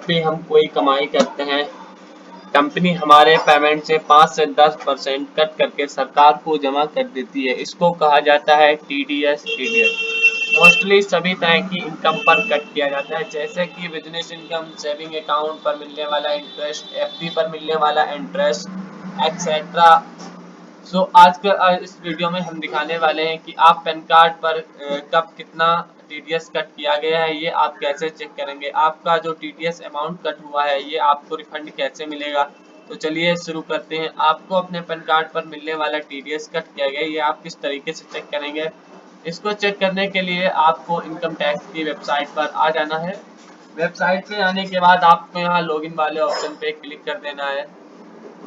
जब भी हम कोई कमाई करते हैं, कंपनी हमारे पेमेंट से 5 से 10% कट करके सरकार को जमा कर देती है। इसको कहा जाता है टीडीएस। मोस्टली सभी तरह की इनकम पर कट किया जाता है, जैसे कि बिजनेस इनकम, सेविंग अकाउंट पर मिलने वाला इंटरेस्ट, एफडी पर मिलने वाला इंटरेस्ट, एक्सेट्रा। आज इस वीडियो में हम दिखाने वाले हैं कि आप पैन कार्ड पर कब कितना टीडीएस कट किया गया है, ये आप कैसे चेक करेंगे। आपका जो टीडीएस अमाउंट कट हुआ है, ये आपको रिफंड कैसे मिलेगा। तो चलिए शुरू करते हैं। आपको अपने पैन कार्ड पर मिलने वाला टीडीएस कट किया गया, ये आप किस तरीके से चेक करेंगे। इसको चेक करने के लिए आपको इनकम टैक्स की वेबसाइट पर आ जाना है। वेबसाइट पे आने के बाद आपको यहाँ लॉगिन वाले ऑप्शन पे क्लिक कर देना है।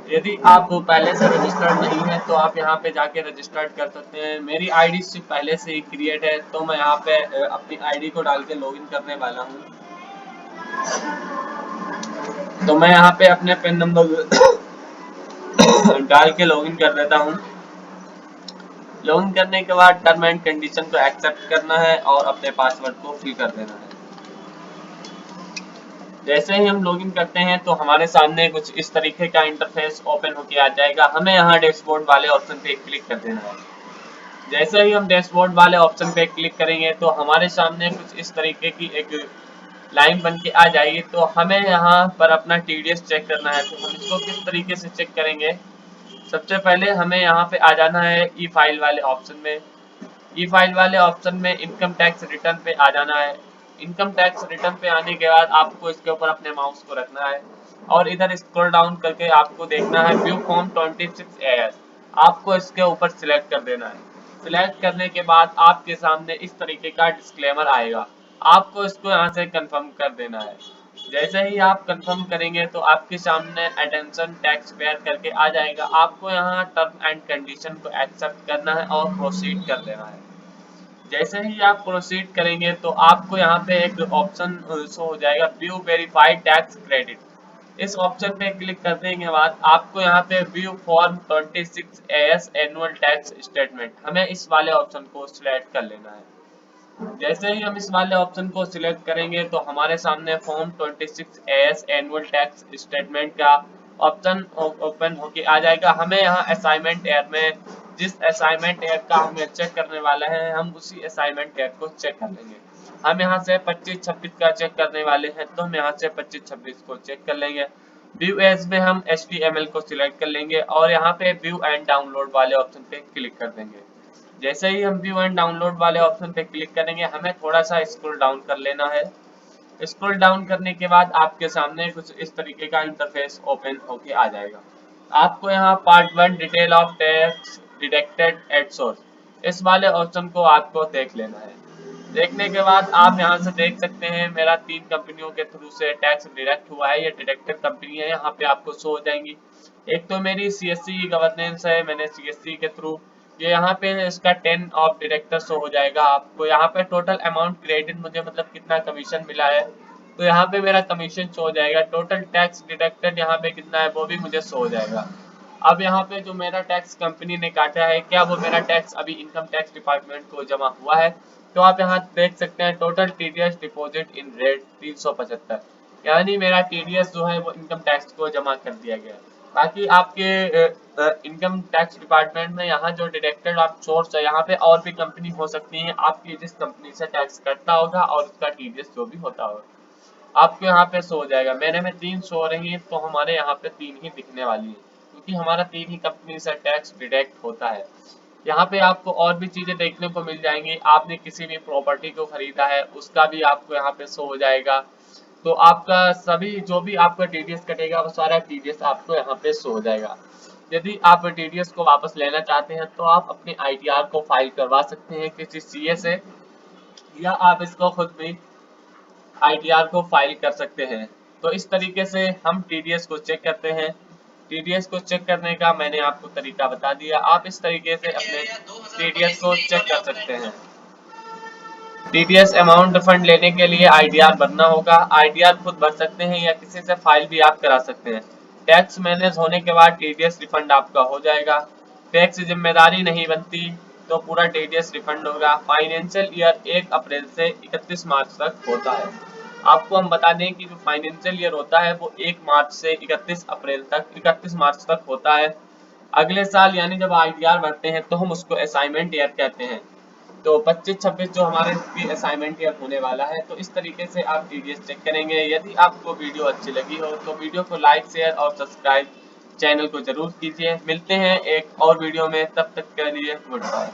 यदि आप पहले से रजिस्टर्ड नहीं है तो आप यहाँ पे जाके रजिस्टर्ड कर सकते हैं। मेरी आईडी से पहले से ही क्रिएट है, तो मैं यहाँ पे अपनी आईडी को डाल के लॉगिन करने वाला हूँ। तो मैं यहाँ पे अपने पिन नंबर डाल के लॉगिन कर देता हूँ। लॉगिन करने के बाद टर्म एंड कंडीशन को एक्सेप्ट करना है और अपने पासवर्ड को फिल कर देना है। जैसे ही हम लॉगिन करते हैं तो हमारे सामने कुछ इस तरीके का इंटरफेस ओपन होके आ जाएगा। हमें यहाँ डैशबोर्ड वाले ऑप्शन पे क्लिक कर देना है। जैसे ही हम डैशबोर्ड वाले ऑप्शन पे क्लिक करेंगे तो हमारे सामने कुछ इस तरीके की एक लाइन बन के आ जाएगी। तो हमें यहाँ पर अपना टीडीएस चेक करना है। तो हम इसको किस तरीके से चेक करेंगे, सबसे पहले हमें यहाँ पे आ जाना है ई फाइल वाले ऑप्शन में। ई फाइल वाले ऑप्शन में इनकम टैक्स रिटर्न पे आ जाना है। इनकम टैक्स रिटर्न पे आने के बाद आपको इसके ऊपर अपने माउस को रखना है और इधर स्क्रॉल डाउन करके आपको देखना है व्यू फॉर्म 26AS। आपको इसके ऊपर सिलेक्ट कर देना है। सिलेक्ट करने के बाद आपके सामने इस तरीके का डिस्क्लेमर आएगा। आपको इसको यहाँ से कंफर्म कर देना है। जैसे ही आप कंफर्म करेंगे तो आपके सामने अटेंशन टैक्स पेयर करके आ जाएगा। आपको यहाँ टर्म एंड कंडीशन को एक्सेप्ट करना है और प्रोसीड कर देना है। जैसे ही आप प्रोसीड करेंगे तो आपको यहाँ पे एक ऑप्शन शो हो जाएगा, व्यू वेरीफाइड टैक्स क्रेडिट। इस ऑप्शन पे क्लिक करने के बाद आपको यहाँ पे view form 26AS annual tax statement, हमें इस वाले ऑप्शन को सिलेक्ट कर लेना है। जैसे ही हम इस वाले ऑप्शन को सिलेक्ट करेंगे तो हमारे सामने form 26AS annual tax statement का ऑप्शन ओपन होके आ जाएगा। हमें यहाँ असाइनमेंट एयर में जिस असाइनमेंट एयर का हमें चेक करने वाला है, हम उसी असाइनमेंट एयर को चेक कर लेंगे। हम यहाँ से 25-26 का चेक करने वाले हैं, तो हम यहाँ से 25-26 को चेक कर लेंगे। व्यू एज में हम HTML को सिलेक्ट कर लेंगे और यहाँ पे व्यू एंड डाउनलोड वाले ऑप्शन पे क्लिक कर देंगे। जैसे ही हम व्यू एंड डाउनलोड वाले ऑप्शन पे क्लिक करेंगे, हमें थोड़ा सा स्क्रॉल डाउन कर लेना है। स्क्रॉल डाउन करने के बाद आपके सामने कुछ इस तरीके का इंटरफेस ओपन होके आ जाएगा। आपको यहाँ part 1 detail of tax deducted at source, इस वाले ऑप्शन को आपको देख लेना है। देखने के बाद आप यहाँ से देख सकते हैं मेरा 3 कंपनियों के थ्रू से टैक्स डिडक्ट हुआ है। ये डिडक्टेड कंपनी है, यहाँ पे आपको शो हो जाएंगी। एक तो मेरी CSC गवर्नेंस है, मैंने CSC के थ्रू ये यहाँ पे इसका 10 ऑफ डिडक्टर शो हो जाएगा। आपको यहाँ पे टोटल अमाउंट क्रेडिट मुझे मतलब कितना कमीशन मिला है, तो यहाँ पे मेरा कमीशन शो हो जाएगा। टोटल टैक्स डिडक्टेड यहाँ पे कितना है वो भी मुझे शो हो जाएगा। अब यहाँ पे जो मेरा टैक्स कंपनी ने काटा है, क्या वो मेरा टैक्स अभी इनकम टैक्स डिपार्टमेंट को जमा हुआ है, तो आप यहाँ देख सकते हैं total TDS deposit in rate 375, यानी मेरा TDS जो है वो इनकम टैक्स को जमा कर दिया गया है। बाकी आपके इनकम टैक्स डिपार्टमेंट में यहाँ जो डिडक्टेड आप सोर्स है, यहाँ पे और भी कंपनी हो सकती है आपकी जिस कंपनी से टैक्स कटता होगा और उसका TDS जो भी होता होगा आपके यहाँ पे शो हो जाएगा। मेरे में 3 शो हो रही है, तो हमारे यहाँ पे 3 ही दिखने वाली है, क्योंकि हमारा 3 ही कंपनी से टैक्स डिडक्ट होता है। यहाँ पे आपको और भी चीजें देखने को मिल जाएंगी। आपने किसी भी प्रॉपर्टी को खरीदा है उसका भी आपको यहाँ पे शो हो जाएगा। तो आपका सभी जो भी आपका TDS कटेगा वो सारा TDS आपको यहाँ पे शो हो जाएगा। यदि आप TDS को वापस लेना चाहते हैं तो आप अपने ITR को फाइल करवा सकते हैं किसी CA से, या आप इसको खुद भी ITR को फाइल कर सकते हैं। तो इस तरीके से हम TDS को चेक करते हैं। TDS को चेक करने का मैंने आपको तरीका बता दिया। आप इस तरीके से अपने TDS को चेक कर सकते हैं। TDS अमाउंट रिफंड लेने के लिए ITR भरना होगा। ITR खुद भर सकते हैं या किसी से फाइल भी आप करा सकते हैं। टैक्स मैनेज होने के बाद TDS रिफंड आपका हो जाएगा। टैक्स जिम्मेदारी नहीं बनती तो पूरा TDS रिफंड होगा। फाइनेंशियल ईयर 1 अप्रैल से 31 मार्च तक होता है। आपको हम बता दें कि जो फाइनेंशियल ईयर होता है वो 1 मार्च से 31 मार्च तक होता है। अगले साल यानी जब ITR भरते हैं तो हम उसको असाइनमेंट ईयर कहते हैं। तो 25-26 जो हमारे भी असाइनमेंट ईयर होने वाला है। तो इस तरीके से आप TDS चेक करेंगे। यदि आपको वीडियो अच्छी लगी हो तो वीडियो को लाइक, शेयर और सब्सक्राइब चैनल को जरूर कीजिए। मिलते हैं एक और वीडियो में, तब तक के लिए गुड बाय।